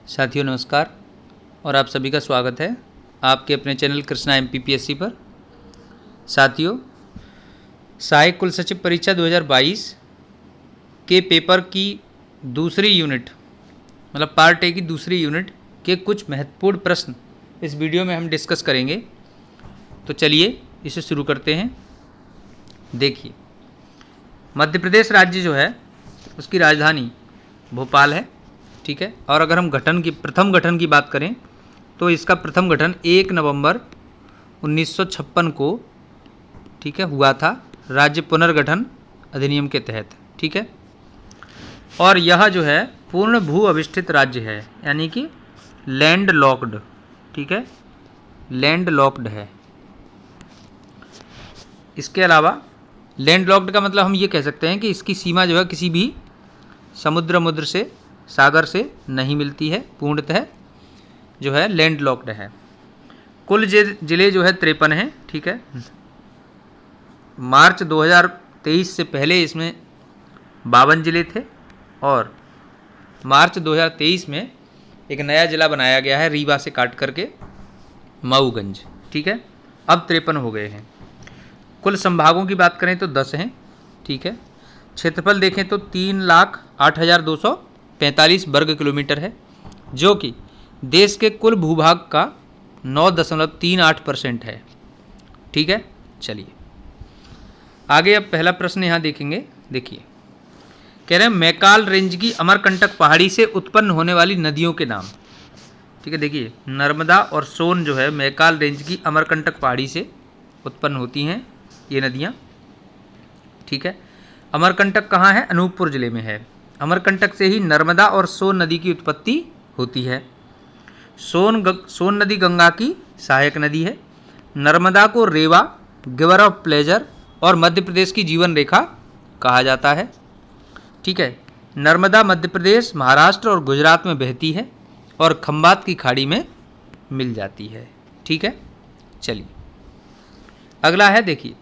साथियों नमस्कार और आप सभी का स्वागत है आपके अपने चैनल कृष्णा MPPSC पर। साथियों, सहायक कुल सचिव परीक्षा 2022 के पेपर की दूसरी यूनिट मतलब पार्ट ए की दूसरी यूनिट के कुछ महत्वपूर्ण प्रश्न इस वीडियो में हम डिस्कस करेंगे। तो चलिए इसे शुरू करते हैं। देखिए, मध्य प्रदेश राज्य जो है उसकी राजधानी भोपाल है, ठीक है। और अगर हम प्रथम गठन की बात करें तो इसका प्रथम गठन 1 नवंबर 1956 को, ठीक है, हुआ था राज्य पुनर्गठन अधिनियम के तहत, ठीक है। और यह जो है पूर्ण भू अविष्ठित राज्य है, यानी कि लैंड लॉक्ड, ठीक है, लैंड लॉक्ड है। इसके अलावा लैंड लॉक्ड का मतलब हम ये कह सकते हैं कि इसकी सीमा जो है किसी भी समुद्र से, सागर से नहीं मिलती है, पूर्णतः जो है लैंड लॉक्ड है। कुल जिले जो है 53 हैं, ठीक है। मार्च 2023 से पहले इसमें 52 जिले थे और मार्च 2023 में एक नया जिला बनाया गया है रीवा से काट करके, मऊगंज, ठीक है। अब 53 हो गए हैं। कुल संभागों की बात करें तो 10 हैं, ठीक है। क्षेत्रफल देखें तो 3,08,245 वर्ग किलोमीटर है, जो कि देश के कुल भूभाग का 9.38% है, ठीक है। चलिए आगे अब पहला प्रश्न यहाँ देखेंगे। देखिए, कह रहे हैं मैकाल रेंज की अमरकंटक पहाड़ी से उत्पन्न होने वाली नदियों के नाम, ठीक है। देखिए, नर्मदा और सोन जो है मैकाल रेंज की अमरकंटक पहाड़ी से उत्पन्न होती हैं ये नदियाँ, ठीक है। अमरकंटक कहाँ है? अनूपपुर जिले में है। अमरकंटक से ही नर्मदा और सोन नदी की उत्पत्ति होती है। सोन नदी गंगा की सहायक नदी है। नर्मदा को रेवा, गिवर ऑफ प्लेजर और मध्य प्रदेश की जीवन रेखा कहा जाता है, ठीक है। नर्मदा मध्य प्रदेश, महाराष्ट्र और गुजरात में बहती है और खंबात की खाड़ी में मिल जाती है, ठीक है। चलिए अगला है, देखिए,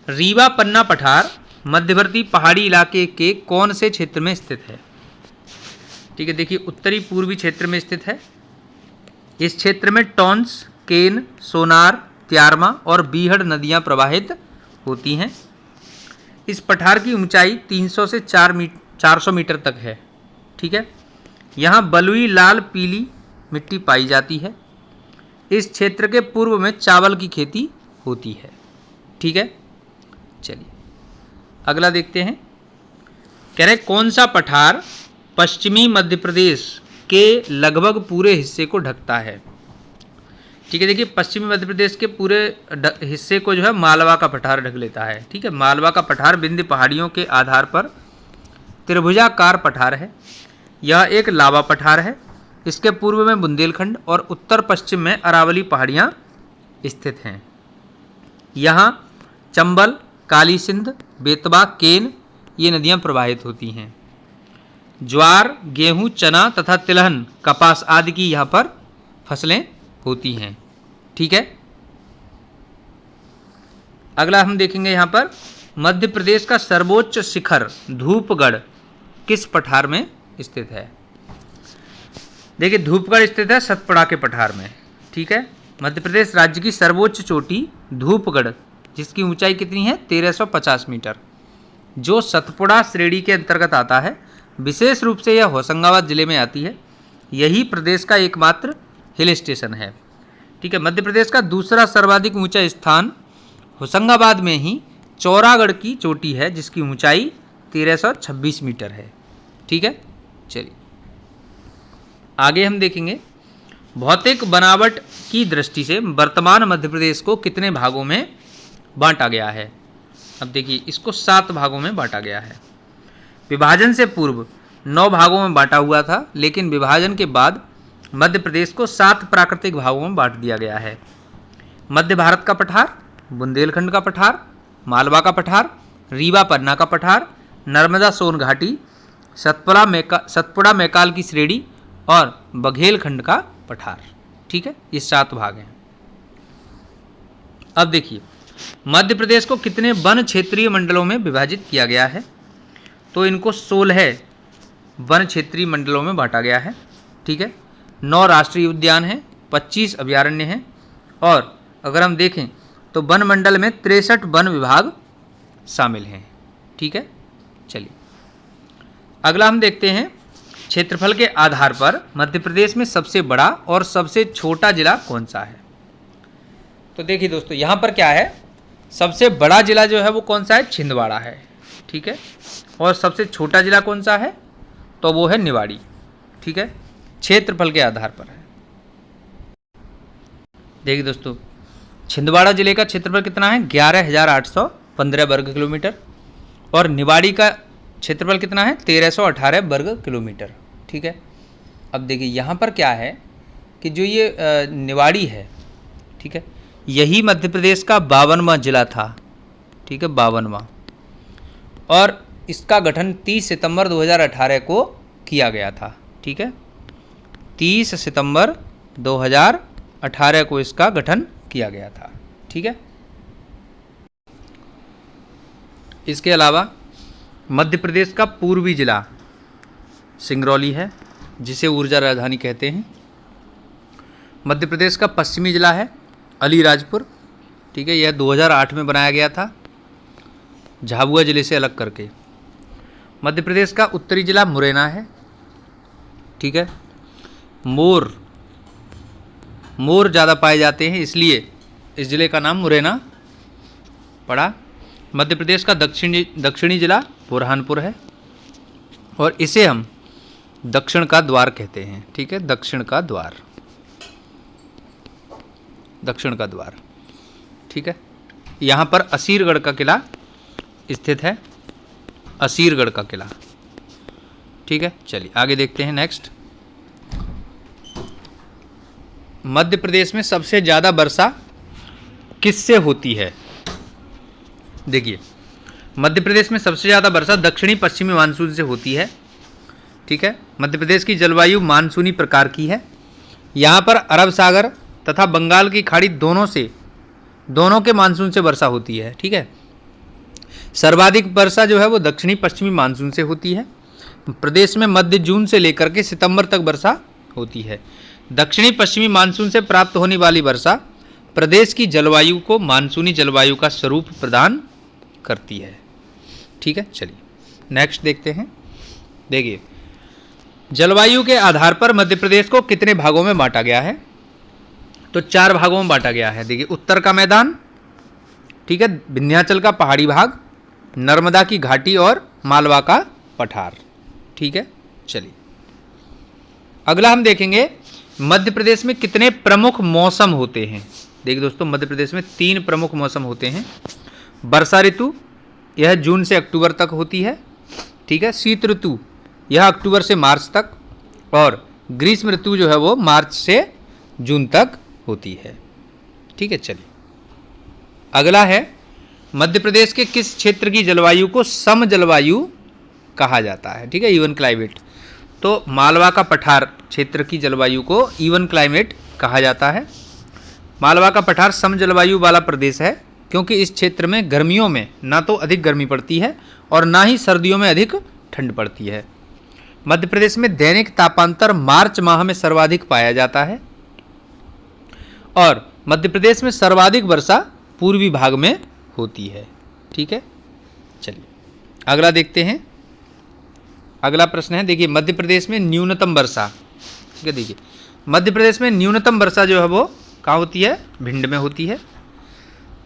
रीवा पन्ना पठार मध्यवर्ती पहाड़ी इलाके के कौन से क्षेत्र में स्थित है? ठीक है, देखिए, उत्तरी पूर्वी क्षेत्र में स्थित है। इस क्षेत्र में टॉन्स, केन, सोनार, त्यारमा और बीहड़ नदियां प्रवाहित होती हैं। इस पठार की ऊंचाई 300 से 400 मीटर तक है, ठीक है। यहाँ बलुई लाल पीली मिट्टी पाई जाती है। इस क्षेत्र के पूर्व में चावल की खेती होती है, ठीक है। चलिए अगला देखते हैं। कह रहे कौन सा पठार पश्चिमी मध्य प्रदेश के लगभग पूरे हिस्से को ढकता है? ठीक है, देखिए, पश्चिमी मध्य प्रदेश के पूरे हिस्से को जो है मालवा का पठार ढक लेता है, ठीक है। मालवा का पठार विंध्य पहाड़ियों के आधार पर त्रिभुजाकार पठार है। यह एक लावा पठार है। इसके पूर्व में बुंदेलखंड और उत्तर पश्चिम में अरावली पहाड़ियाँ स्थित हैं। यहाँ चंबल, काली सिंध, बेतवा, केन ये नदियाँ प्रवाहित होती हैं। ज्वार, गेहूं, चना तथा तिलहन, कपास आदि की यहाँ पर फसलें होती हैं, ठीक है। अगला हम देखेंगे यहाँ पर मध्य प्रदेश का सर्वोच्च शिखर धूपगढ़ किस पठार में स्थित है? देखिए, धूपगढ़ स्थित है सतपुड़ा के पठार में, ठीक है। मध्य प्रदेश राज्य की सर्वोच्च चोटी धूपगढ़, जिसकी ऊंचाई कितनी है? 1350 मीटर, जो सतपुड़ा श्रेणी के अंतर्गत आता है। विशेष रूप से यह होशंगाबाद जिले में आती है। यही प्रदेश का एकमात्र हिल स्टेशन है, ठीक है। मध्य प्रदेश का दूसरा सर्वाधिक ऊंचा स्थान होशंगाबाद में ही चौरागढ़ की चोटी है, जिसकी ऊंचाई 1326 मीटर है, ठीक है। चलिए आगे हम देखेंगे भौतिक बनावट की दृष्टि से वर्तमान मध्य प्रदेश को कितने भागों में बांटा गया है? अब देखिए, इसको 7 भागों में बांटा गया है। विभाजन से पूर्व 9 भागों में बांटा हुआ था, लेकिन विभाजन के बाद मध्य प्रदेश को 7 प्राकृतिक भागों में बांट दिया गया है। मध्य भारत का पठार, बुंदेलखंड का पठार, मालवा का पठार, रीवा पन्ना का पठार, नर्मदा सोन घाटी, सतपुड़ा मैकाल की श्रेणी और बघेलखंड का पठार, ठीक है। ये 7 भाग हैं। अब देखिए, मध्य प्रदेश को कितने वन क्षेत्रीय मंडलों में विभाजित किया गया है? तो इनको 16 वन क्षेत्रीय मंडलों में बांटा गया है। ठीक है, 9 राष्ट्रीय उद्यान हैं, 25 अभयारण्य हैं, और अगर हम देखें तो वन मंडल में 63 वन विभाग शामिल हैं। ठीक है, चलिए अगला हम देखते हैं, क्षेत्रफल के आधार पर मध्य प्रदेश में सबसे बड़ा और सबसे छोटा जिला कौन सा है। तो देखिए दोस्तों, यहाँ पर क्या है, सबसे बड़ा जिला जो है वो कौन सा है, छिंदवाड़ा है। ठीक है, और सबसे छोटा जिला कौन सा है, तो वो है निवाड़ी। ठीक है, क्षेत्रफल के आधार पर है। देखिए दोस्तों, छिंदवाड़ा जिले का क्षेत्रफल कितना है, 11,815 वर्ग किलोमीटर, और निवाड़ी का क्षेत्रफल कितना है, 1,318 वर्ग किलोमीटर। ठीक है, अब देखिए यहाँ पर क्या है कि जो ये निवाड़ी है, ठीक है, यही मध्य प्रदेश का 52वां जिला था। ठीक है, 52वां, और इसका गठन 30 सितंबर 2018 को किया गया था। ठीक है, 30 सितंबर 2018 को इसका गठन किया गया था। ठीक है, इसके अलावा मध्य प्रदेश का पूर्वी जिला सिंगरौली है, जिसे ऊर्जा राजधानी कहते हैं। मध्य प्रदेश का पश्चिमी जिला है अलीराजपुर। ठीक है, यह 2008 में बनाया गया था झाबुआ जिले से अलग करके। मध्य प्रदेश का उत्तरी जिला मुरैना है। ठीक है, मोर ज़्यादा पाए जाते हैं, इसलिए इस जिले का नाम मुरैना पड़ा। मध्य प्रदेश का दक्षिणी जिला बुरहानपुर है, और इसे हम दक्षिण का द्वार कहते हैं। ठीक है, दक्षिण का द्वार। ठीक है, यहाँ पर असीरगढ़ का किला स्थित है, असीरगढ़ का किला। ठीक है, चलिए आगे देखते हैं। नेक्स्ट, मध्य प्रदेश में सबसे ज़्यादा वर्षा किससे होती है। देखिए, मध्य प्रदेश में सबसे ज़्यादा वर्षा दक्षिणी पश्चिमी मानसून से होती है। ठीक है, मध्य प्रदेश की जलवायु मानसूनी प्रकार की है। यहाँ पर अरब सागर तथा बंगाल की खाड़ी दोनों के मानसून से वर्षा होती है। ठीक है, सर्वाधिक वर्षा जो है वो दक्षिणी पश्चिमी मानसून से होती है। प्रदेश में मध्य जून से लेकर के सितंबर तक वर्षा होती है। दक्षिणी पश्चिमी मानसून से प्राप्त होने वाली वर्षा प्रदेश की जलवायु को मानसूनी जलवायु का स्वरूप प्रदान करती है। ठीक है, चलिए नेक्स्ट देखते हैं। देखिए, जलवायु के आधार पर मध्य प्रदेश को कितने भागों में बांटा गया है, तो 4 भागों में बांटा गया है। देखिए, उत्तर का मैदान, ठीक है, विंध्याचल का पहाड़ी भाग, नर्मदा की घाटी और मालवा का पठार। ठीक है, चलिए अगला हम देखेंगे, मध्य प्रदेश में कितने प्रमुख मौसम होते हैं। देखिए दोस्तों, मध्य प्रदेश में 3 प्रमुख मौसम होते हैं। वर्षा ऋतु, यह जून से अक्टूबर तक होती है। ठीक है, शीत ऋतु, यह अक्टूबर से मार्च तक, और ग्रीष्म ऋतु जो है वो मार्च से जून तक होती है। ठीक है, चलिए अगला है, मध्य प्रदेश के किस क्षेत्र की जलवायु को सम जलवायु कहा जाता है। ठीक है, इवन क्लाइमेट। तो मालवा का पठार क्षेत्र की जलवायु को इवन क्लाइमेट कहा जाता है। मालवा का पठार सम जलवायु वाला प्रदेश है, क्योंकि इस क्षेत्र में गर्मियों में ना तो अधिक गर्मी पड़ती है और ना ही सर्दियों में अधिक ठंड पड़ती है। मध्य प्रदेश में दैनिक तापांतर मार्च माह में सर्वाधिक पाया जाता है, और मध्य प्रदेश में सर्वाधिक वर्षा पूर्वी भाग में होती है। ठीक है, चलिए अगला देखते हैं। अगला प्रश्न है, देखिए, मध्य प्रदेश में न्यूनतम वर्षा। ठीक है, देखिए, मध्य प्रदेश में न्यूनतम वर्षा जो है वो कहाँ होती है, भिंड में होती है।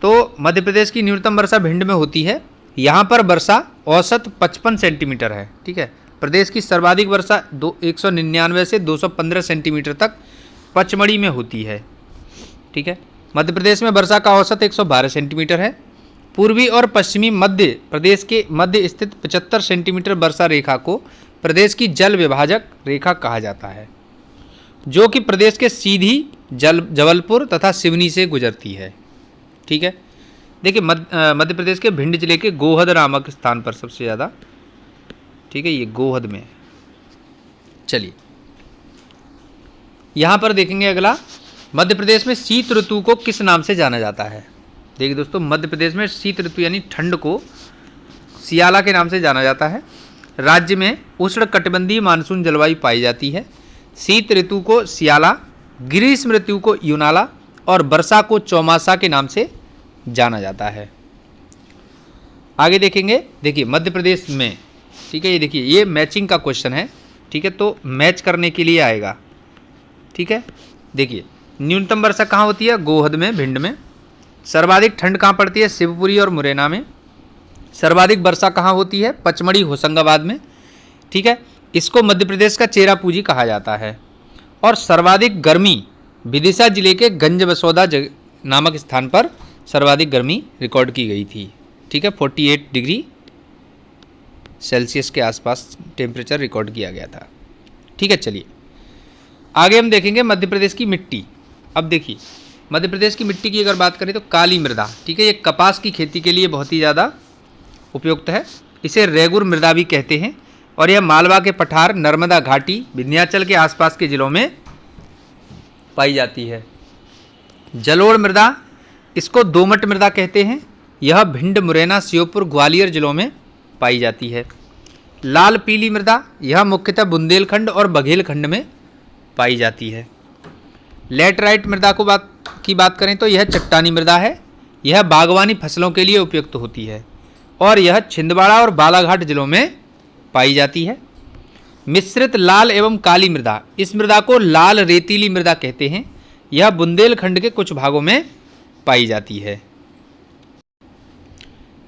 तो मध्य प्रदेश की न्यूनतम वर्षा भिंड में होती है। यहाँ पर वर्षा औसत 55 सेंटीमीटर है। ठीक है, प्रदेश की सर्वाधिक वर्षा 199 से 215 सेंटीमीटर तक पचमढ़ी में होती है। ठीक है, मध्य प्रदेश में वर्षा का औसत 112 सेंटीमीटर है। पूर्वी और पश्चिमी मध्य प्रदेश के मध्य स्थित 75 सेंटीमीटर वर्षा रेखा को प्रदेश की जल विभाजक रेखा कहा जाता है, जो कि प्रदेश के सीधी जबलपुर तथा सिवनी से गुजरती है। ठीक है, देखिए, मध्य प्रदेश के भिंड जिले के गोहद नामक स्थान पर सबसे ज़्यादा। ठीक है, ये गोहद में। चलिए यहाँ पर देखेंगे अगला, मध्य प्रदेश में शीत ऋतु को किस नाम से जाना जाता है। देखिए दोस्तों, मध्य प्रदेश में शीत ऋतु यानी ठंड को सियाला के नाम से जाना जाता है। राज्य में उष्ण कटिबंधीय मानसून जलवायु पाई जाती है। शीत ऋतु को सियाला, ग्रीष्म ऋतु को यूनाला और वर्षा को चौमासा के नाम से जाना जाता है। आगे देखेंगे, देखिए मध्य प्रदेश में, ठीक है, ये देखिए ये मैचिंग का क्वेश्चन है, ठीक है, तो मैच करने के लिए आएगा, ठीक है। देखिए न्यूनतम वर्षा कहाँ होती है? गोहद में, भिंड में। सर्वाधिक ठंड कहाँ पड़ती है? शिवपुरी और मुरैना में। सर्वाधिक वर्षा कहाँ होती है? पचमढ़ी, होशंगाबाद में, ठीक है। इसको मध्य प्रदेश का चेरापूंजी कहा जाता है। और सर्वाधिक गर्मी विदिशा जिले के गंज बसौदा नामक स्थान पर सर्वाधिक गर्मी रिकॉर्ड की गई थी, ठीक है। 48 डिग्री सेल्सियस के आसपास टेम्परेचर रिकॉर्ड किया गया था, ठीक है। चलिए आगे हम देखेंगे मध्य प्रदेश की मिट्टी। अब देखिए मध्य प्रदेश की मिट्टी की अगर बात करें तो काली मृदा, ठीक है, ये कपास की खेती के लिए बहुत ही ज़्यादा उपयुक्त है। इसे रेगुर मृदा भी कहते हैं और यह मालवा के पठार, नर्मदा घाटी, विंध्याचल के आसपास के जिलों में पाई जाती है। जलोढ़ मृदा, इसको दोमट मृदा कहते हैं, यह भिंड, मुरैना, श्योपुर, ग्वालियर जिलों में पाई जाती है। लाल पीली मृदा, यह मुख्यतः बुंदेलखंड और बघेलखंड में पाई जाती है। लैटराइट मृदा की बात करें तो यह चट्टानी मृदा है, यह बागवानी फसलों के लिए उपयुक्त होती है और यह छिंदवाड़ा और बालाघाट जिलों में पाई जाती है। मिश्रित लाल एवं काली मृदा, इस मृदा को लाल रेतीली मृदा कहते हैं, यह बुंदेलखंड के कुछ भागों में पाई जाती है।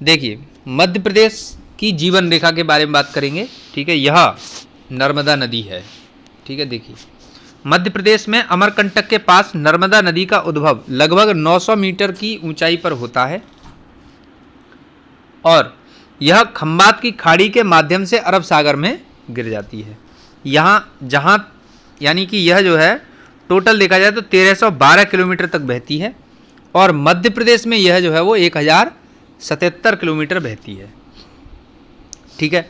देखिए मध्य प्रदेश की जीवन रेखा के बारे में बात करेंगे, ठीक है, यह नर्मदा नदी है, ठीक है। देखिए मध्य प्रदेश में अमरकंटक के पास नर्मदा नदी का उद्भव लगभग 900 मीटर की ऊंचाई पर होता है और यह खंबात की खाड़ी के माध्यम से अरब सागर में गिर जाती है। यहाँ जहाँ यानी कि यह जो है टोटल देखा जाए तो 1312 किलोमीटर तक बहती है और मध्य प्रदेश में यह जो है वो 1077 किलोमीटर बहती है, ठीक है।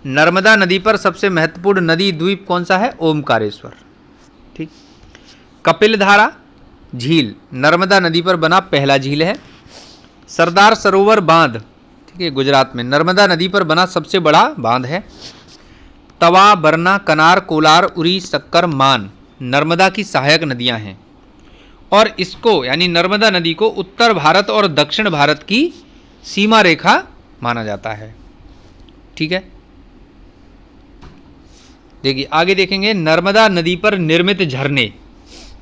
नर्मदा नदी पर सबसे महत्वपूर्ण नदी द्वीप कौन सा है? ओमकारेश्वर, ठीक। कपिलधारा झील नर्मदा नदी पर बना पहला झील है। सरदार सरोवर बांध, ठीक है, गुजरात में नर्मदा नदी पर बना सबसे बड़ा बांध है। तवा, बरना, कनार, कोलार, उरी, सक्कर, मान नर्मदा की सहायक नदियां हैं और इसको यानी नर्मदा नदी को उत्तर भारत और दक्षिण भारत की सीमा रेखा माना जाता है, ठीक है। देखिए आगे देखेंगे नर्मदा नदी पर निर्मित झरने।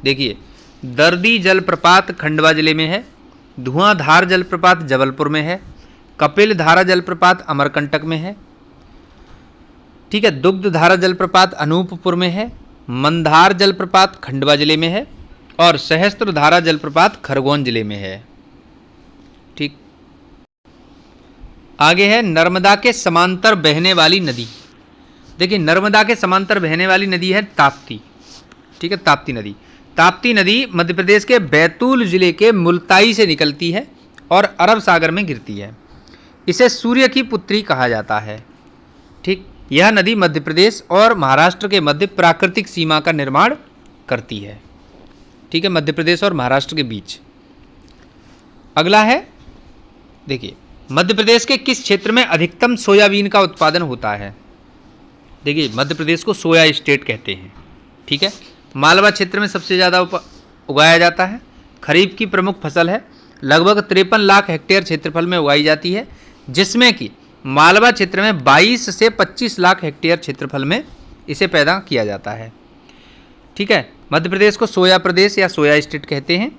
देखिए दर्दी जलप्रपात खंडवा जिले में है, धुआंधार जलप्रपात जबलपुर में है, कपिल धारा जलप्रपात अमरकंटक में है, ठीक है। दुग्ध धारा जलप्रपात अनूपपुर में है, मंदार जलप्रपात खंडवा जिले में है और सहस्त्र धारा जलप्रपात खरगोन जिले में है, ठीक। आगे है नर्मदा के समांतर बहने वाली नदी। देखिए नर्मदा के समांतर बहने वाली नदी है ताप्ती, ठीक है, ताप्ती नदी। ताप्ती नदी मध्य प्रदेश के बैतूल जिले के मुल्ताई से निकलती है और अरब सागर में गिरती है। इसे सूर्य की पुत्री कहा जाता है, ठीक। यह नदी मध्य प्रदेश और महाराष्ट्र के मध्य प्राकृतिक सीमा का निर्माण करती है, ठीक है, मध्य प्रदेश और महाराष्ट्र के बीच। अगला है, देखिए मध्य प्रदेश के किस क्षेत्र में अधिकतम सोयाबीन का उत्पादन होता है? देखिए मध्य प्रदेश को सोया स्टेट कहते हैं, ठीक है। मालवा क्षेत्र में सबसे ज़्यादा उगाया जाता है। खरीफ की प्रमुख फसल है, लगभग 53 लाख हेक्टेयर क्षेत्रफल में उगाई जाती है, जिसमें कि मालवा क्षेत्र में 22 से 25 लाख हेक्टेयर क्षेत्रफल में इसे पैदा किया जाता है, ठीक है। मध्य प्रदेश को सोया प्रदेश या सोया स्टेट कहते हैं।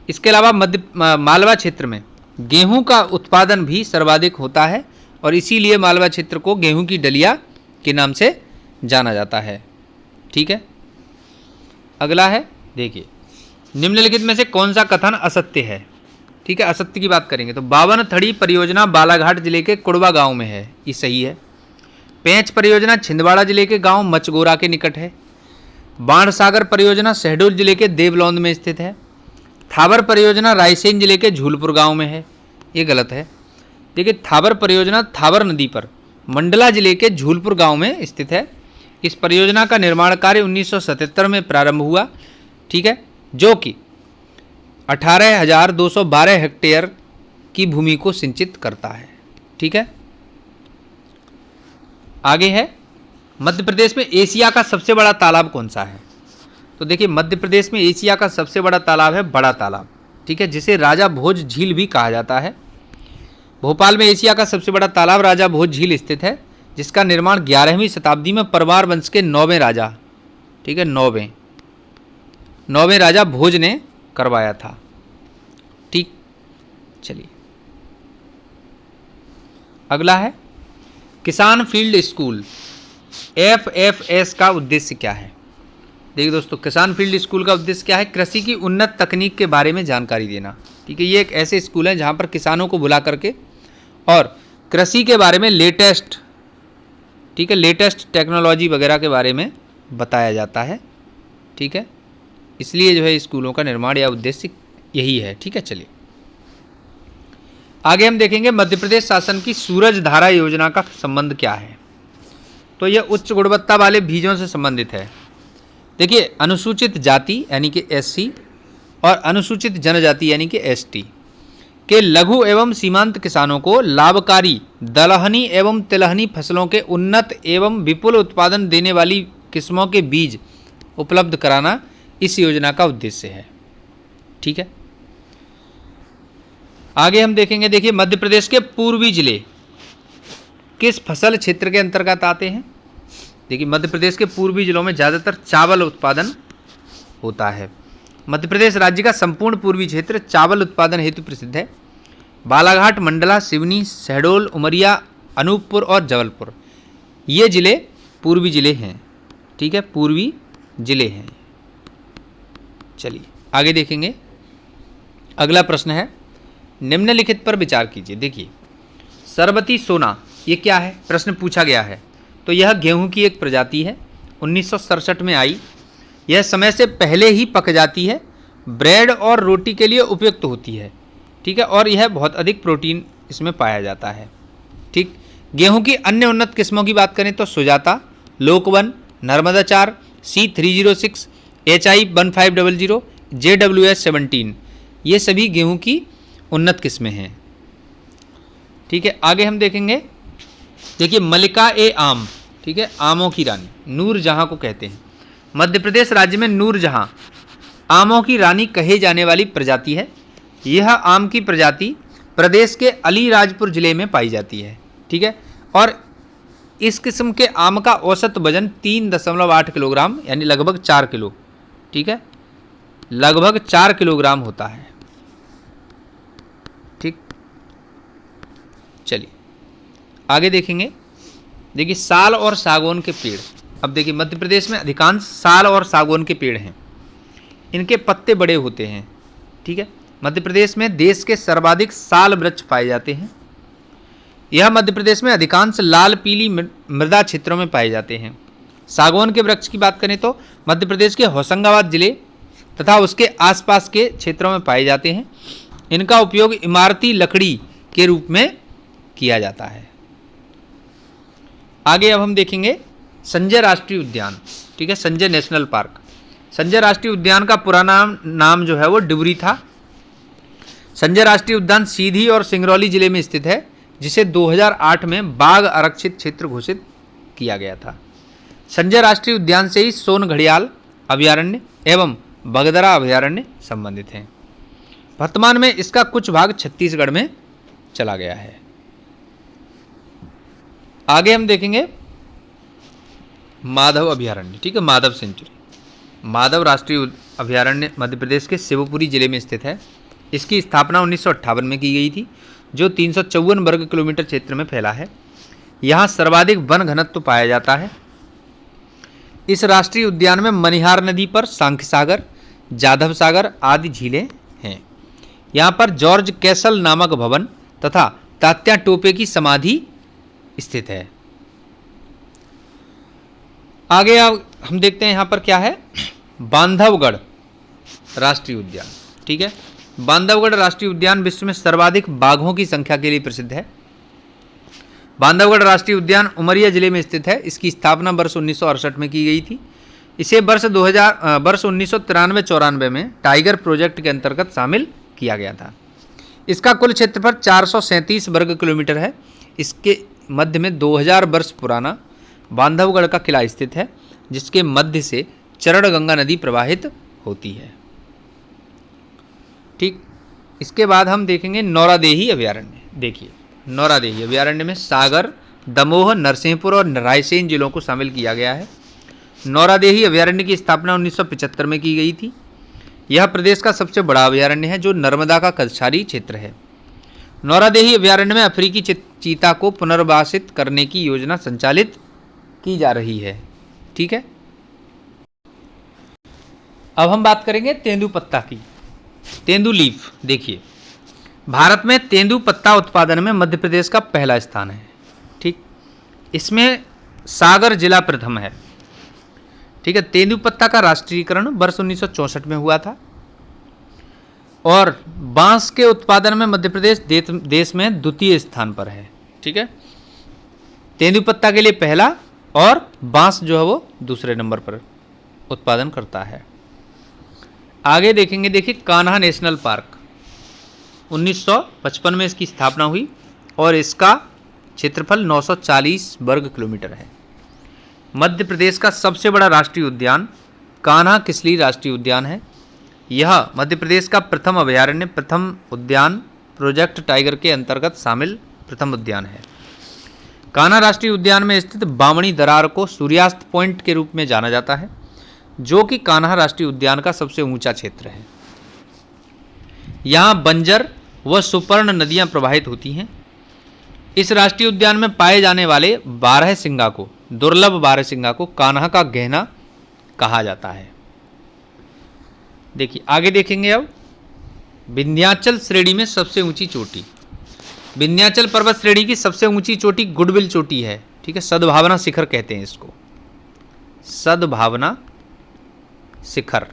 इसके अलावा मालवा क्षेत्र में गेहूं का उत्पादन भी सर्वाधिक होता है और इसीलिए मालवा क्षेत्र को गेहूं की डलिया के नाम से जाना जाता है, ठीक है। अगला है, देखिए निम्नलिखित में से कौन सा कथन असत्य है? ठीक है, असत्य की बात करेंगे तो 52 थड़ी परियोजना बालाघाट जिले के कुड़वा गांव में है, ये सही है। पेंच परियोजना छिंदवाड़ा जिले के गांव मचगोरा के निकट है। बाणसागर परियोजना शहडोल जिले के देवलौंद में स्थित है। थावर परियोजना रायसेन जिले के झूलपुर गांव में है, ये गलत है। देखिए थावर परियोजना थावर नदी पर मंडला जिले के झूलपुर गांव में स्थित है। इस परियोजना का निर्माण कार्य 1977 में प्रारंभ हुआ, ठीक है, जो कि 18,212 हेक्टेयर की भूमि को सिंचित करता है, ठीक है। आगे है, मध्य प्रदेश में एशिया का सबसे बड़ा तालाब कौन सा है? तो देखिए मध्य प्रदेश में एशिया का सबसे बड़ा तालाब है बड़ा तालाब, ठीक है, जिसे राजा भोज झील भी कहा जाता है। भोपाल में एशिया का सबसे बड़ा तालाब राजा भोज झील स्थित है, जिसका निर्माण 11वीं शताब्दी में परमार वंश के 9वें राजा, ठीक है, 9वें राजा भोज ने करवाया था। ठीक, चलिए अगला है, किसान फील्ड स्कूल FFS का उद्देश्य क्या है? देखिए दोस्तों, किसान फील्ड स्कूल का उद्देश्य क्या है? कृषि की उन्नत तकनीक के बारे में जानकारी देना, ठीक है। ये एक ऐसे स्कूल है जहाँ पर किसानों को बुला करके और कृषि के बारे में लेटेस्ट, ठीक है, लेटेस्ट टेक्नोलॉजी वगैरह के बारे में बताया जाता है, ठीक है। इसलिए जो है स्कूलों का निर्माण या उद्देश्य यही है, ठीक है। चलिए आगे हम देखेंगे मध्य प्रदेश शासन की सूरज धारा योजना का संबंध क्या है। तो यह उच्च गुणवत्ता वाले बीजों से संबंधित है। देखिए, अनुसूचित जाति यानी कि SC और अनुसूचित जनजाति यानी कि ST के लघु एवं सीमांत किसानों को लाभकारी दलहनी एवं तिलहनी फसलों के उन्नत एवं विपुल उत्पादन देने वाली किस्मों के बीज उपलब्ध कराना इस योजना का उद्देश्य है, ठीक है। आगे हम देखेंगे, देखिए मध्य प्रदेश के पूर्वी जिले किस फसल क्षेत्र के अंतर्गत आते हैं? देखिए मध्य प्रदेश के पूर्वी जिलों में ज़्यादातर चावल उत्पादन होता है। मध्य प्रदेश राज्य का संपूर्ण पूर्वी क्षेत्र चावल उत्पादन हेतु प्रसिद्ध है। बालाघाट, मंडला, सिवनी, शहडोल, उमरिया, अनूपपुर और जबलपुर ये जिले पूर्वी जिले हैं, ठीक है, पूर्वी जिले हैं। चलिए आगे देखेंगे, अगला प्रश्न है, निम्नलिखित पर विचार कीजिए। देखिए सरबती सोना ये क्या है? प्रश्न पूछा गया है। तो यह गेहूं की एक प्रजाति है, 1967 में आई। यह समय से पहले ही पक जाती है, ब्रेड और रोटी के लिए उपयुक्त होती है, ठीक है, और यह बहुत अधिक प्रोटीन इसमें पाया जाता है, ठीक। गेहूं की अन्य उन्नत किस्मों की बात करें तो Sujata, Lokwan, Narmada 4, C306, HI 1500, JWS 17 ये सभी गेहूं की उन्नत किस्में हैं, ठीक है। आगे हम देखेंगे, देखिए मलिका ए आम, ठीक है, आमों की रानी, नूरजहां को कहते हैं। मध्य प्रदेश राज्य में नूरजहां आमों की रानी कहे जाने वाली प्रजाति है। यह आम की प्रजाति प्रदेश के अलीराजपुर जिले में पाई जाती है, ठीक है, और इस किस्म के आम का औसत वजन 3.8 किलोग्राम यानी लगभग 4 किलो, ठीक है, लगभग 4 किलोग्राम होता है, ठीक। चलिए आगे देखेंगे, देखिए साल और सागौन के पेड़। अब देखिए मध्य प्रदेश में अधिकांश साल और सागौन के पेड़ हैं, इनके पत्ते बड़े होते हैं, ठीक है। मध्य प्रदेश में देश के सर्वाधिक साल वृक्ष पाए जाते हैं। यह मध्य प्रदेश में अधिकांश लाल पीली मृदा क्षेत्रों में पाए जाते हैं। सागौन के वृक्ष की बात करें तो मध्य प्रदेश के होशंगाबाद जिले तथा उसके आसपास के क्षेत्रों में पाए जाते हैं। इनका उपयोग इमारती लकड़ी के रूप में किया जाता है। आगे अब हम देखेंगे संजय राष्ट्रीय उद्यान, ठीक है, संजय नेशनल पार्क। संजय राष्ट्रीय उद्यान का पुराना नाम जो है वो डिबरी था। संजय राष्ट्रीय उद्यान सीधी और सिंगरौली जिले में स्थित है, जिसे 2008 में बाघ आरक्षित क्षेत्र घोषित किया गया था। संजय राष्ट्रीय उद्यान से ही सोन घड़ियाल अभयारण्य एवं बगदरा अभयारण्य संबंधित हैं। वर्तमान में इसका कुछ भाग छत्तीसगढ़ में चला गया है। आगे हम देखेंगे माधव अभयारण्य, ठीक है, माधव सेंचुरी। माधव राष्ट्रीय अभयारण्य मध्य प्रदेश के शिवपुरी जिले में स्थित है। इसकी स्थापना 1958 में की गई थी, जो 354 वर्ग किलोमीटर क्षेत्र में फैला है। यहाँ सर्वाधिक वन घनत्व पाया जाता है। इस राष्ट्रीय उद्यान में मनिहार नदी पर सांख्य सागर, जाधव सागर आदि झीलें हैं। यहाँ पर जॉर्ज कैसल नामक भवन तथा तात्या टोपे की समाधि स्थित है। आगे हम देखते हैं यहाँ पर क्या है, बांधवगढ़ राष्ट्रीय उद्यान, ठीक है। बांधवगढ़ राष्ट्रीय उद्यान विश्व में सर्वाधिक बाघों की संख्या के लिए प्रसिद्ध है। बांधवगढ़ राष्ट्रीय उद्यान उमरिया जिले में स्थित है। इसकी स्थापना वर्ष 1968 में की गई थी। इसे वर्ष 1993-94 में टाइगर प्रोजेक्ट के अंतर्गत शामिल किया गया था। इसका कुल क्षेत्रफल 437 वर्ग किलोमीटर है। इसके मध्य में 2000 वर्ष पुराना बांधवगढ़ का किला स्थित है, जिसके मध्य से चरण गंगा नदी प्रवाहित होती है। ठीक, इसके बाद हम देखेंगे नौरादेही अभयारण्य। देखिए, नौरादेही अभयारण्य में सागर, दमोह, नरसिंहपुर और रायसेन जिलों को शामिल किया गया है। नौरादेही अभयारण्य की स्थापना 1975 में की गई थी। यह प्रदेश का सबसे बड़ा अभयारण्य है, जो नर्मदा का कछारी क्षेत्र है। नौरादेही अभयारण्य में अफ्रीकी चीता को पुनर्वासित करने की योजना संचालित की जा रही है। ठीक है, अब हम बात करेंगे तेंदुपत्ता की। तेंदुलीफ। देखिए, भारत में तेंदुपत्ता उत्पादन में मध्य प्रदेश का पहला स्थान है। ठीक, इसमें सागर जिला प्रथम है। ठीक है, तेंदुपत्ता का राष्ट्रीयकरण वर्ष 1964 में हुआ था। और बांस के उत्पादन में मध्य प्रदेश देश में द्वितीय स्थान पर है। ठीक है, तेंदुपत्ता के लिए पहला और बांस जो है वो दूसरे नंबर पर उत्पादन करता है। आगे देखेंगे, देखिए कान्हा नेशनल पार्क 1955 में इसकी स्थापना हुई और इसका क्षेत्रफल 940 वर्ग किलोमीटर है। मध्य प्रदेश का सबसे बड़ा राष्ट्रीय उद्यान कान्हा किसली राष्ट्रीय उद्यान है। यह मध्य प्रदेश का प्रथम अभयारण्य, प्रथम उद्यान प्रोजेक्ट टाइगर के अंतर्गत शामिल प्रथम उद्यान है। कान्हा राष्ट्रीय उद्यान में स्थित बामणी दरार को सूर्यास्त पॉइंट के रूप में जाना जाता है, जो कि कान्हा राष्ट्रीय उद्यान का सबसे ऊंचा क्षेत्र है। यहाँ बंजर व सुपर्ण नदियां प्रवाहित होती हैं। इस राष्ट्रीय उद्यान में पाए जाने वाले बारहसिंगा को, दुर्लभ बारहसिंगा को कान्हा का गहना कहा जाता है। देखिए, आगे देखेंगे अब विंध्याचल श्रेणी में सबसे ऊंची चोटी। विंध्याचल पर्वत श्रेणी की सबसे ऊंची चोटी गुडविल चोटी है। ठीक है, सद्भावना शिखर कहते हैं इसको, सद्भावना शिखर।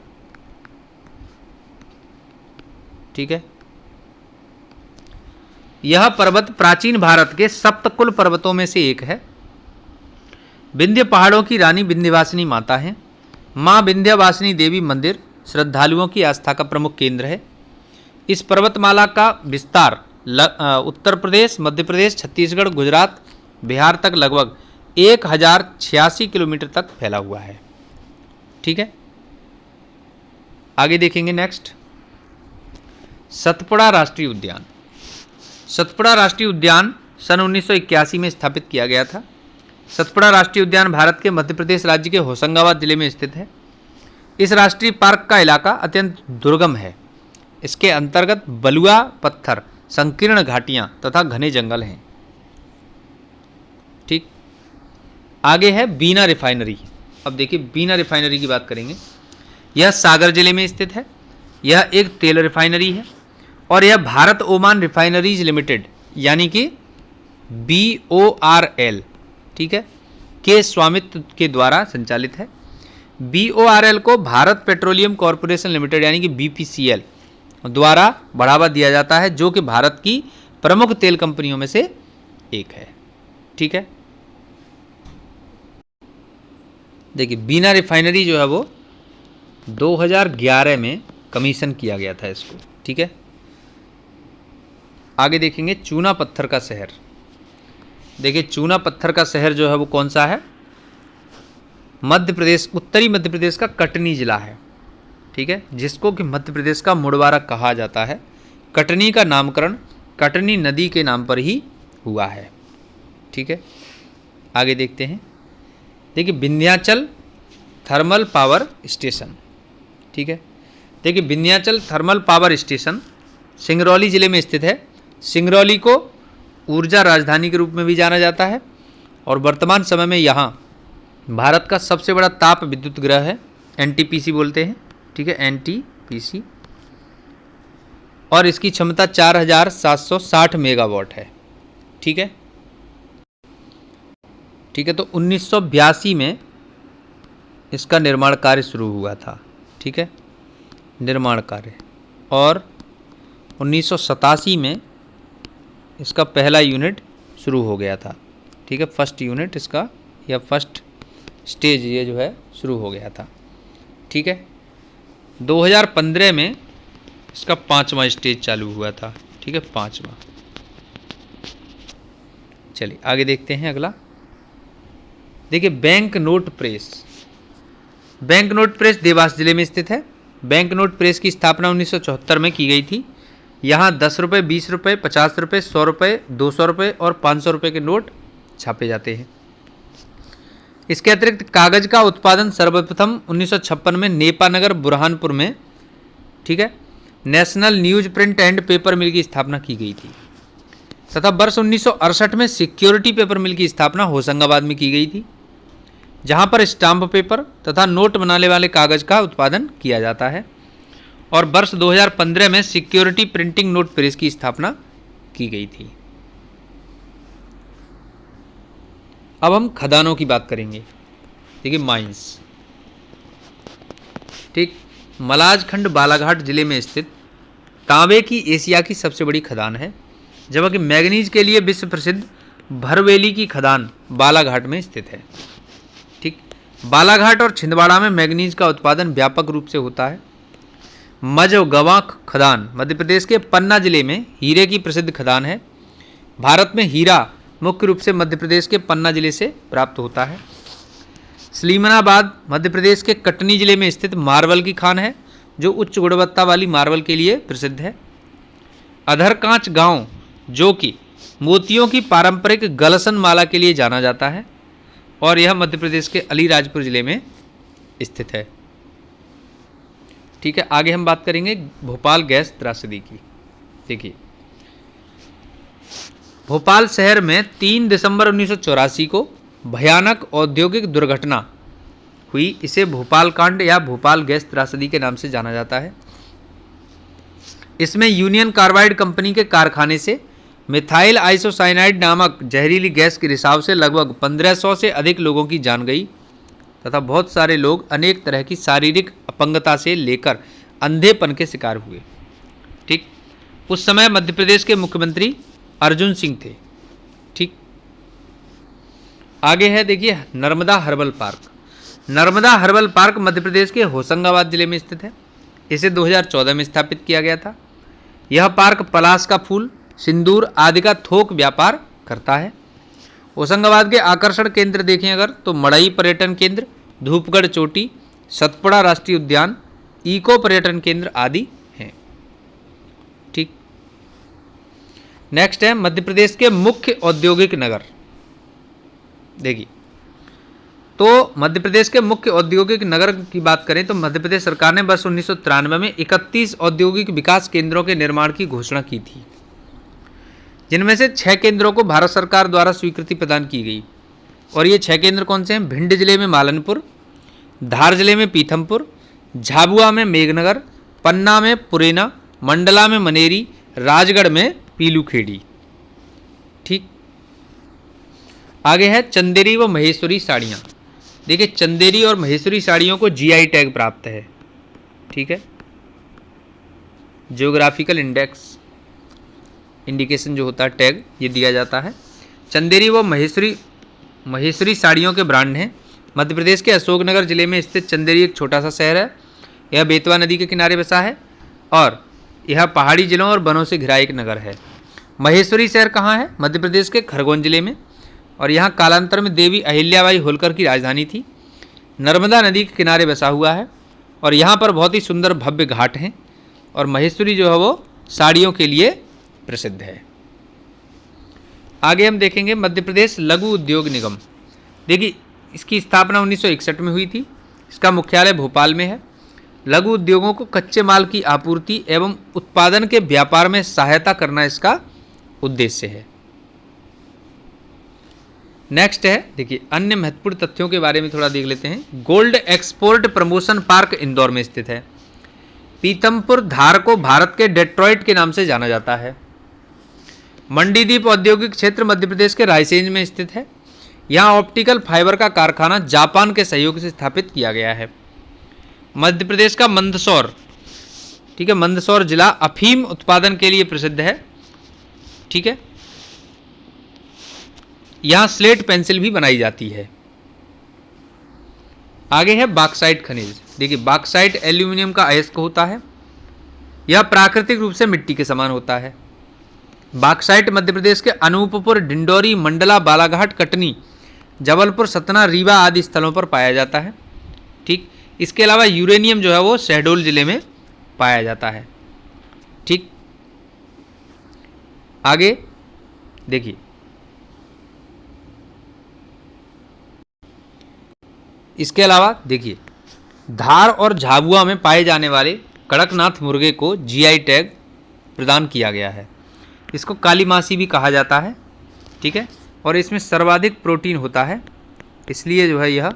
ठीक है, यह पर्वत प्राचीन भारत के सप्तकुल पर्वतों में से एक है। विंध्य पहाड़ों की रानी विंध्यवासिनी माता है। मां विंध्यवासिनी देवी मंदिर श्रद्धालुओं की आस्था का प्रमुख केंद्र है। इस पर्वतमाला का विस्तार उत्तर प्रदेश, मध्य प्रदेश, छत्तीसगढ़, गुजरात, बिहार तक लगभग 1086 किलोमीटर तक फैला हुआ है। ठीक है, आगे देखेंगे नेक्स्ट, सतपुड़ा राष्ट्रीय उद्यान। सतपुड़ा राष्ट्रीय उद्यान सन 1981 में स्थापित किया गया था। सतपुड़ा राष्ट्रीय उद्यान भारत के मध्य प्रदेश राज्य के होशंगाबाद जिले में स्थित है। इस राष्ट्रीय पार्क का इलाका अत्यंत दुर्गम है। इसके अंतर्गत बलुआ पत्थर, संकीर्ण घाटियां तथा घने जंगल हैं। ठीक, आगे है बीना रिफाइनरी। अब देखिए, बीना रिफाइनरी की बात करेंगे। यह सागर जिले में स्थित है। यह एक तेल रिफाइनरी है और यह भारत ओमान रिफाइनरीज लिमिटेड यानी कि BORL, ठीक है, के स्वामित्व के द्वारा संचालित है। BORL को भारत पेट्रोलियम कॉरपोरेशन लिमिटेड यानी कि BPCL द्वारा बढ़ावा दिया जाता है, जो कि भारत की प्रमुख तेल कंपनियों में से एक है। ठीक है, देखिए बीना रिफाइनरी जो है वो 2011 में कमीशन किया गया था इसको। ठीक है, आगे देखेंगे चूना पत्थर का शहर। देखिए, चूना पत्थर का शहर जो है वो कौन सा है, मध्य प्रदेश, उत्तरी मध्य प्रदेश का कटनी जिला है। ठीक है, जिसको कि मध्य प्रदेश का मुड़वारा कहा जाता है। कटनी का नामकरण कटनी नदी के नाम पर ही हुआ है। ठीक है, आगे देखते हैं। देखिए, विंध्याचल थर्मल पावर स्टेशन। ठीक है, देखिए Vindhyachal thermal power station Singrauli जिले में स्थित है। सिंगरौली को ऊर्जा राजधानी के रूप में भी जाना जाता है और वर्तमान समय में यहाँ भारत का सबसे बड़ा ताप विद्युत गृह है, NTPC बोलते हैं। ठीक है, NTPC, और इसकी क्षमता 4760 मेगावाट है। ठीक है, ठीक है, तो 1982 में इसका निर्माण कार्य शुरू हुआ था। ठीक है, निर्माण कार्य, और 1987 में इसका पहला यूनिट शुरू हो गया था। ठीक है, फर्स्ट यूनिट इसका या फर्स्ट स्टेज ये जो है शुरू हो गया था। ठीक है, 2015 में इसका 5वां स्टेज चालू हुआ था। ठीक है, 5वां। चलिए आगे देखते हैं अगला। देखिए bank note press, bank note press Dewas जिले में स्थित है। बैंक नोट प्रेस की स्थापना 1974 में की गई थी। यहाँ 10 रुपये, 20 रुपये, 50 रुपये, 100 रुपये, 200 रुपये और 500 रुपये के नोट छापे जाते हैं। इसके अतिरिक्त कागज का उत्पादन सर्वप्रथम 1956 में नेपानगर बुरहानपुर में, ठीक है, national newsprint and paper mill की स्थापना की गई थी तथा वर्ष 1968 में सिक्योरिटी पेपर मिल की स्थापना होशंगाबाद में की गई थी, जहां पर स्टाम्प पेपर तथा नोट बनाने वाले कागज का उत्पादन किया जाता है। और वर्ष 2015 में सिक्योरिटी प्रिंटिंग नोट प्रेस की स्थापना की गई थी। अब हम खदानों की बात करेंगे। देखिए माइंस, ठीक, मलाजखंड बालाघाट जिले में स्थित तांबे की एशिया की सबसे बड़ी खदान है, जबकि मैग्नीज के लिए विश्व प्रसिद्ध भरवेली की खदान बालाघाट में स्थित है। ठीक, बालाघाट और छिंदवाड़ा में मैग्नीज का उत्पादन व्यापक रूप से होता है। मझगवां खदान मध्य प्रदेश के पन्ना जिले में हीरे की प्रसिद्ध खदान है। भारत में हीरा मुख्य रूप से मध्य प्रदेश के पन्ना जिले से प्राप्त होता है। सलीमनाबाद मध्य प्रदेश के कटनी जिले में स्थित मार्बल की खान है, जो उच्च गुणवत्ता वाली मार्बल के लिए प्रसिद्ध है। अधरकांच गांव जो कि मोतियों की पारंपरिक गलसन माला के लिए जाना जाता है और यह मध्य प्रदेश के अलीराजपुर जिले में स्थित है। ठीक है, आगे हम बात करेंगे भोपाल गैस त्रासदी की। देखिए, भोपाल शहर में 3 दिसंबर 1984 को भयानक औद्योगिक दुर्घटना हुई। इसे भोपाल कांड या भोपाल गैस त्रासदी के नाम से जाना जाता है। इसमें यूनियन कार्बाइड कंपनी के कारखाने से मिथाइल आइसोसाइनाइड नामक जहरीली गैस के रिसाव से लगभग 1500 से अधिक लोगों की जान गई तथा बहुत सारे लोग अनेक तरह की शारीरिक अपंगता से लेकर अंधेपन के शिकार हुए। ठीक, उस समय मध्य प्रदेश के मुख्यमंत्री अर्जुन सिंह थे। ठीक, आगे है देखिए Narmada herbal park. Narmada herbal park Madhya Pradesh के होशंगाबाद जिले में स्थित है। इसे 2014 में स्थापित किया गया था। यह पार्क पलाश का फूल, सिंदूर आदि का थोक व्यापार करता है। होशंगाबाद के आकर्षण केंद्र देखें अगर तो मड़ई पर्यटन केंद्र, धूपगढ़ चोटी, सतपुड़ा राष्ट्रीय उद्यान, इको पर्यटन केंद्र आदि हैं। ठीक, नेक्स्ट है मध्य प्रदेश के मुख्य औद्योगिक नगर। देखिए, तो मध्य प्रदेश के मुख्य औद्योगिक नगर की बात करें तो मध्य प्रदेश सरकार ने वर्ष 1993 में 31 औद्योगिक विकास केंद्रों के निर्माण की घोषणा की थी, जिनमें से 6 केंद्रों को भारत सरकार द्वारा स्वीकृति प्रदान की गई। और ये 6 केंद्र कौन से हैं? भिंड जिले में मालनपुर, धार जिले में पीथमपुर, झाबुआ में मेघनगर, पन्ना में पुरेना, मंडला में मनेरी, राजगढ़ में पीलूखेड़ी। ठीक, आगे है चंदेरी व महेश्वरी साड़ियाँ। देखिए, चंदेरी और महेश्वरी साड़ियों को जीआई टैग प्राप्त है। ठीक है, जियोग्राफिकल इंडिकेशन जो होता है टैग, ये दिया जाता है। चंदेरी व महेश्वरी साड़ियों के ब्रांड हैं। मध्य प्रदेश के अशोकनगर जिले में स्थित चंदेरी एक छोटा सा शहर है। यह बेतवा नदी के किनारे बसा है और यह पहाड़ी जिलों और वनों से घिरा एक नगर है। महेश्वरी शहर कहाँ है? मध्य प्रदेश के खरगोन जिले में, और यहाँ कालांतर में देवी अहिल्याबाई होलकर की राजधानी थी। नर्मदा नदी के किनारे बसा हुआ है और यहाँ पर बहुत ही सुंदर भव्य घाट हैं और महेश्वरी जो है वो साड़ियों के लिए प्रसिद्ध है। आगे हम देखेंगे मध्य प्रदेश लघु उद्योग निगम। देखिए, इसकी स्थापना 1961 में हुई थी। इसका मुख्यालय भोपाल में है। लघु उद्योगों को कच्चे माल की आपूर्ति एवं उत्पादन के व्यापार में सहायता करना इसका उद्देश्य है। नेक्स्ट है देखिए अन्य महत्वपूर्ण तथ्यों के बारे में थोड़ा देख लेते हैं। Gold export promotion park Indore में स्थित है। पीथमपुर धार को भारत के डेट्रॉइट के नाम से जाना जाता है। मंडीदीप औद्योगिक क्षेत्र मध्य प्रदेश के रायसेन में स्थित है। यहाँ ऑप्टिकल फाइबर का कारखाना जापान के सहयोग से स्थापित किया गया है। मध्य प्रदेश का मंदसौर, ठीक है, मंदसौर जिला अफीम उत्पादन के लिए प्रसिद्ध है। ठीक है, यहाँ स्लेट पेंसिल भी बनाई जाती है। आगे है बॉक्साइट खनिज। देखिए, बॉक्साइट एल्यूमिनियम का अयस्क होता है। यह प्राकृतिक रूप से मिट्टी के समान होता है। बॉक्साइट मध्य प्रदेश के अनूपपुर, डिंडोरी, मंडला, बालाघाट, कटनी जबलपुर, सतना, रीवा आदि स्थलों पर पाया जाता है। ठीक, इसके अलावा यूरेनियम जो है वो शहडोल जिले में पाया जाता है। ठीक, आगे देखिए, इसके अलावा देखिए, धार और झाबुआ में पाए जाने वाले कड़कनाथ मुर्गे को जीआई टैग प्रदान किया गया है। इसको काली मासी भी कहा जाता है। ठीक है, और इसमें सर्वाधिक प्रोटीन होता है, इसलिए जो है यह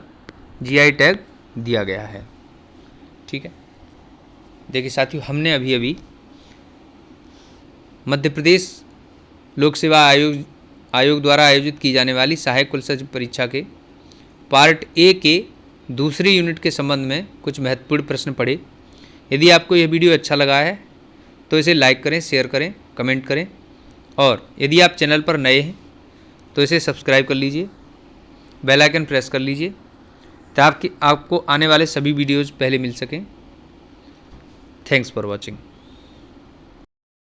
जीआई टैग दिया गया है। ठीक है, देखिए साथियों, हमने अभी अभी मध्य प्रदेश लोक सेवा आयोग द्वारा आयोजित की जाने वाली सहायक कुल सचिव परीक्षा के पार्ट ए के दूसरी यूनिट के संबंध में कुछ महत्वपूर्ण प्रश्न पढ़े। यदि आपको यह वीडियो अच्छा लगा है तो इसे लाइक करें, शेयर करें, कमेंट करें, और यदि आप चैनल पर नए हैं तो इसे सब्सक्राइब कर लीजिए, बेल आइकन प्रेस कर लीजिए ताकि आपको आने वाले सभी वीडियोज़ पहले मिल सकें। Thanks for watching.